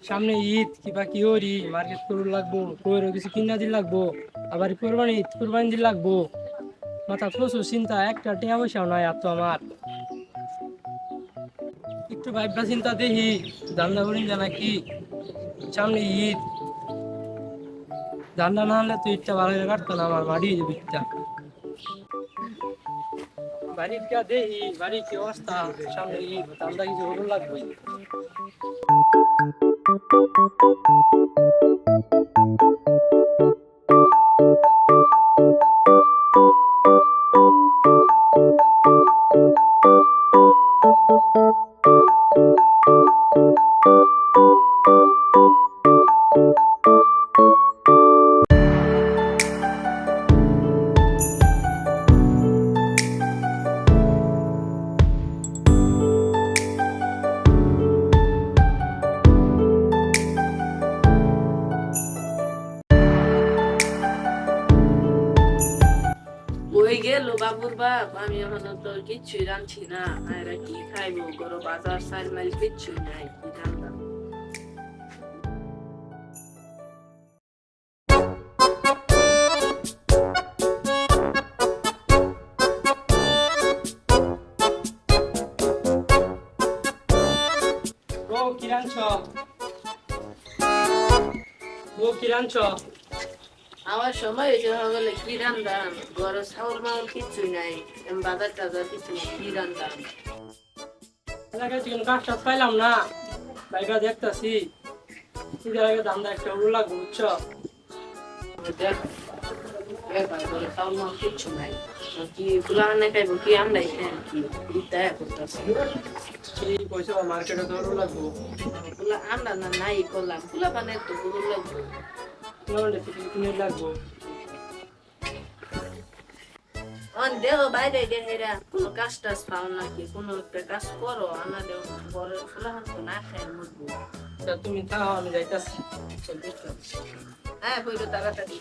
সামনে ঈদ কিবা কি হরি মার্কেট করু লাগবো, কইরো কিছু কিনা দিন লাগবো, আবার কুরবানি দিন লাগবো। মাথা প্রচুর চিন্তা, একটা টিয়া পয়সাও নাই আর তো আমার। একটু ভাববা চিন্তা দেখি ধান্দা করিন জানা কি, সামনে ঈদ, ধান্দা না হলে তো ঈদটা ভালো করে কাটতো না, আমার মারি যাবে ঈদটা। বাড়ির কে দেখি, বাড়ির কি অবস্থা, সামনে ঈদ, ধান্দা কিছু করুন লাগবে। ওই গেল বাবুর বাপ, আমি এখনো তো কিচ্ছুই রাঁধছি না। এরা কি খাইবো, গরো বাজার সাইল মাইল কিচ্ছুই নাই, কি রান্দাম। ও কি রাঁধছ, ও কি রাঁধছ? আমার সময় হয়েছে হলে কি রান্দাম, গরো চাউল মাউল কিচ্ছুই নাই, বাজার টাজার কিছু নাই, কি রান্দাম। এলাকায় চিকেন কাজ টাজ পাইলাম না, বাইবা দেখতাছি ঈদের আগে ধান্দা একটা উড়ু লাগবো, বুঝছো? দেখ দেখ ভাই, গরো চাউল মাউল কিচ্ছু নাই, কি গুলাহানে খাইবো, কি আমরাই খাই কি ইত্যাদি করতেছি। এই পয়সা মার্কেটে তো উড়ু লাগবো, আমরা না নাই করলাম, ফুলা বানাই তো গুলো লাগবো। কিনে লাগবো। দেহ বাইরে গেহেরা কোনো কাজ টাজ পাও নাকি, কোনো একটা কাজ করো, আনা দেহ বড় ফুলাহান তো না খাই মরবো। তা তুমি থাও, আমি যাইতাছি। হ্যাঁ বইলো তাড়াতাড়ি।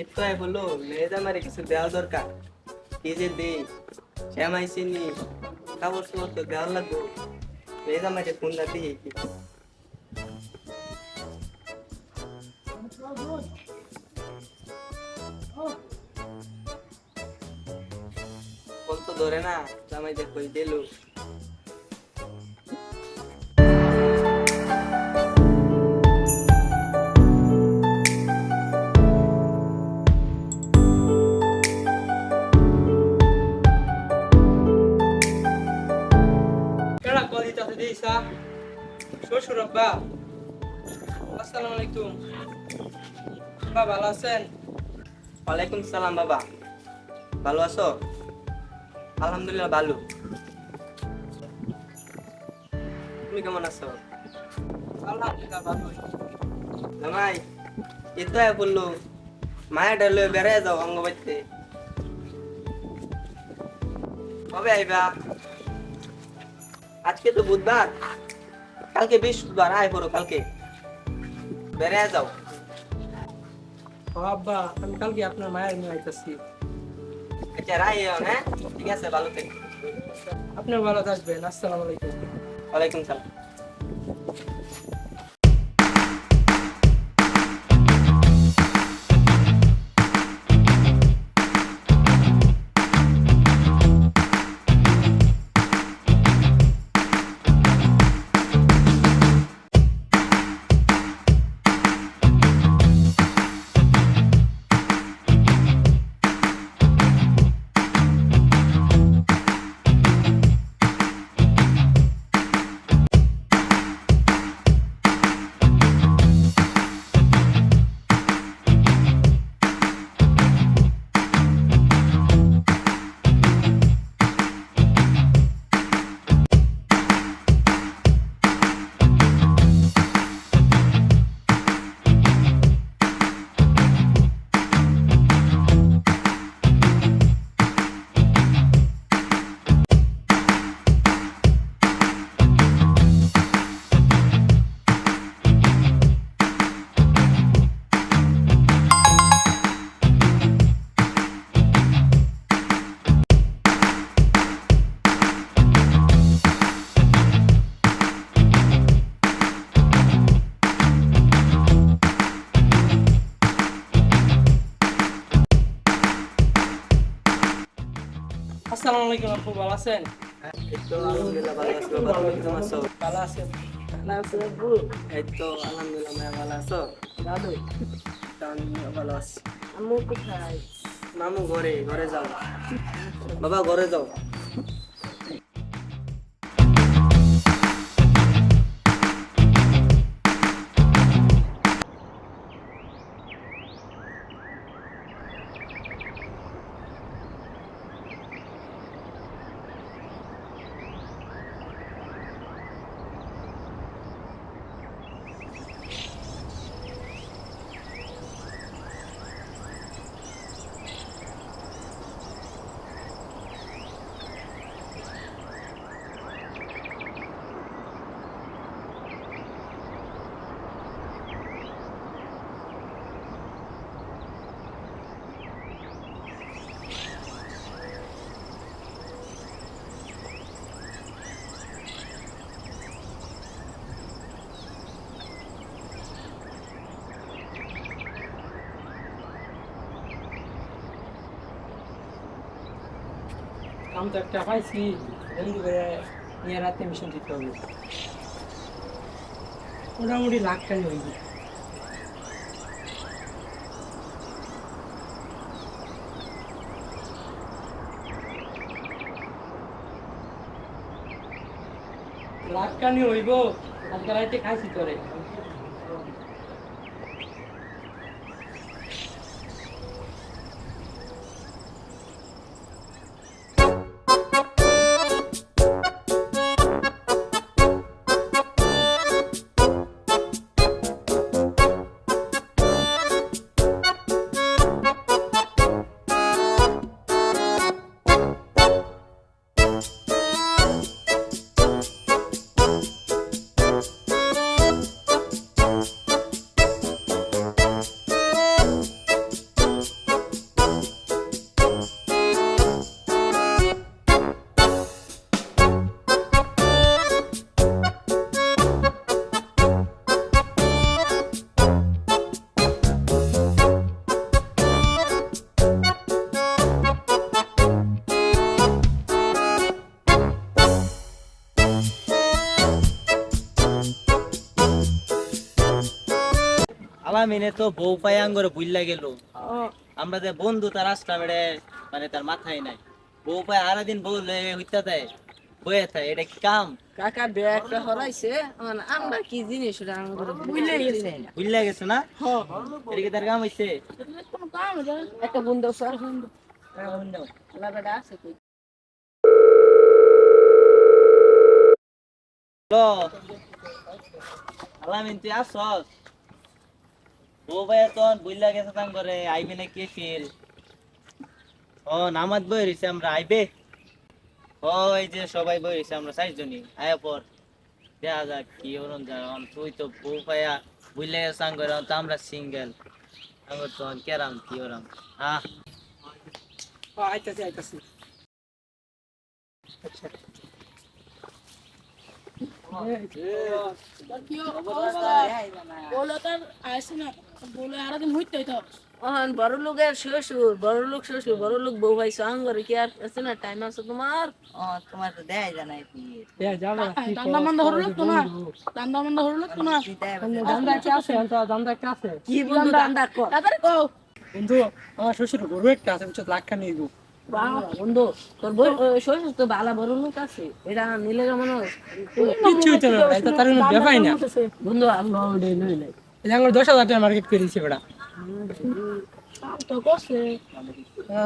এতো বললো মেয়েদ আমার কিছু দেওয়া দরকার, কি যে দেই শ্যামাই চিনি কাপড় চোপড় তো দেওয়া লাগবো। মেয়েদ আমার ফোন না দিই কি ফোন তো ধরে না, জামাই যে কই দিল। কেডা কল দিতাছে দিছা? শ্বশুর আব্বা, আসসালামু আলাইকুম। আব্বা ভালো আছেন? ওয়ালাইকুম সালাম বাবা, ভালো আছো? আলহামদুলিল্লাহ ভালো, তুমি কেমন আছো? আলহামদুলিল্লাহ ভালোই। জামাই এতো বললো মায়ের ডালে বেড়ায় যাও অঙ্গবাইতে, কবে আইবা? আজকে তো বুধবার, কালকে বৃহস্পতিবার, আয় পড়ো কালকে বেড়ায় যাও। ও আব্বা, আমি কালকে আপনার মায়ের নিয়ে আইতাছি। আচ্ছা রাই, হ্যাঁ ঠিক আছে, ভালো থেকো। আপনিও ভালো থাকবেন। আসসালামু আলাইকুম। ওয়ালাইকুম সালাম। আসসালামু আলাইকুম আপু, ভালো আছেন? এই তো আলহামদুলিল্লাহ ভালো আছি বাবা, তুমি কেমন আছো? ভালো আছেন? এই তো আলহামদুলিল্লাহ মায়া ভালো আছো? দাদু, তো আমিও ভালো আছি। আম্মু কোথায়? মামু ঘরে, ঘরে যাও বাবা, ঘরে যাও। কাম তো একটা পাইছি, বন্ধু করে নিয়ে রাতে মিশন দিতে হবে। মোটামুটি লাখখানি হইবে। লাখখানি হইব, আজকে রাতে খাইছি তোরে। আলামিনে তো বউ পাই আঙ্গরে বুইল্লা গেল। আমরা যে বন্ধু তার আসলাম বেড়ে, মানে তার মাথায় নাই। বউ পাই আরা দিন বউ লয়ে হইতা দেয়, বয়ে থাকে, এটা কি কাম? কাকা ব্যাগটা হরাইছে মানে আমরা কি জিনিস ওটা আমাদের ভুলে গেছে বুইল্লা গেছে না? এটা কি তার কাম হইছে? কোনো কাম এটা একটা বন্ধু স্যার বন্ধু লাগাটা আছে কই লো আলামিন, তুই আসছস? বউ ভাই তখন বুইল্লা গেছে তাম করে, আইবে না কে ফিল? ও নামাজ বই রইছে, আমরা আইবে। ও এই যে সবাই বই রইছে, আমরা 4 জনই আয়া পর দেখা যাক কি ওরন যান। তুই তো বউ পাইয়া বুইল্লা গেছে তাম করে, তো আমরা সিঙ্গেল, আমরা তখন কেরাম কি ওরাম। আহ আইতাছি আইতাছি। আচ্ছা ওহান বড় লোকের শ্বশুর বড় লোক শ্বশুর বড় লোক বউ ভাইছো আঙ্গরে কি আর আছে না টাইম আছে তোমার তোমার তো দেয় জানাই কি এ যাবা কি দান্দা মান্দা হলো তো না দান্দা মান্দা হলো তো না দান্দা একটা আছে, দান্দা একটা আছে। কি বন্ধু দান্দা কর তাড়াতাড়ি কও বন্ধু, আমার শ্বশুর গরু একটা আছে, বুঝছো, লাখখানি হইব। বাবা বন্ধু তোর বই শ্বশুর তো ভালো বড় লোক আছে এটা নিলে কেমন কিচ্ছু হইতো না, এটা তার কোনো ব্যাপারই না। বন্ধু আমরা ওটাই লই নাই এই যে আমার 10,000 টাকা মার্কেট করে দিছে বেটা। তো কইছে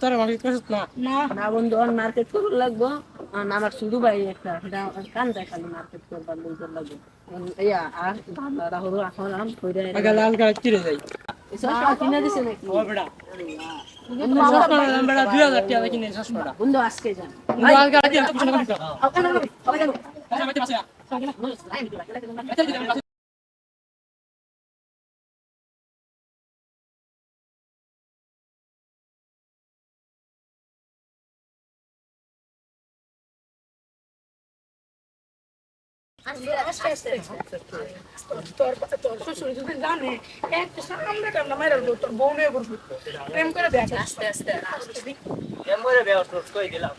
তোর মার্কেট করছিস না? না না বন্ধু আর মার্কেট করব লাগবো আর আমার শুধু ভাই একটা এটা কান্দা খালি মার্কেট করবার লইতে লাগবে ইয়া আর দাদারা হলো এখন আম কইরা আগে লাল গাড়ি কিনে যাই। এসব কিনে দিছে নাকি ও বেটা, বন্ধু চশমা দাম বেটা 2000 টাকা কিনে চশমাটা। বন্ধু আজকে যান বন্ধু লাল গাড়ি দিয়ে তো কিছু না করিস না। ওখানে ওখানে আচ্ছা বাইতে পাশে তোর তোর শ্বশুর যদি জানে একটা সামনে টামনা মাইরা তোর বউ নিয়ে করবি প্রেম করে দেখ আস্তে আস্তে এমরে বেও তো কই দিলাম।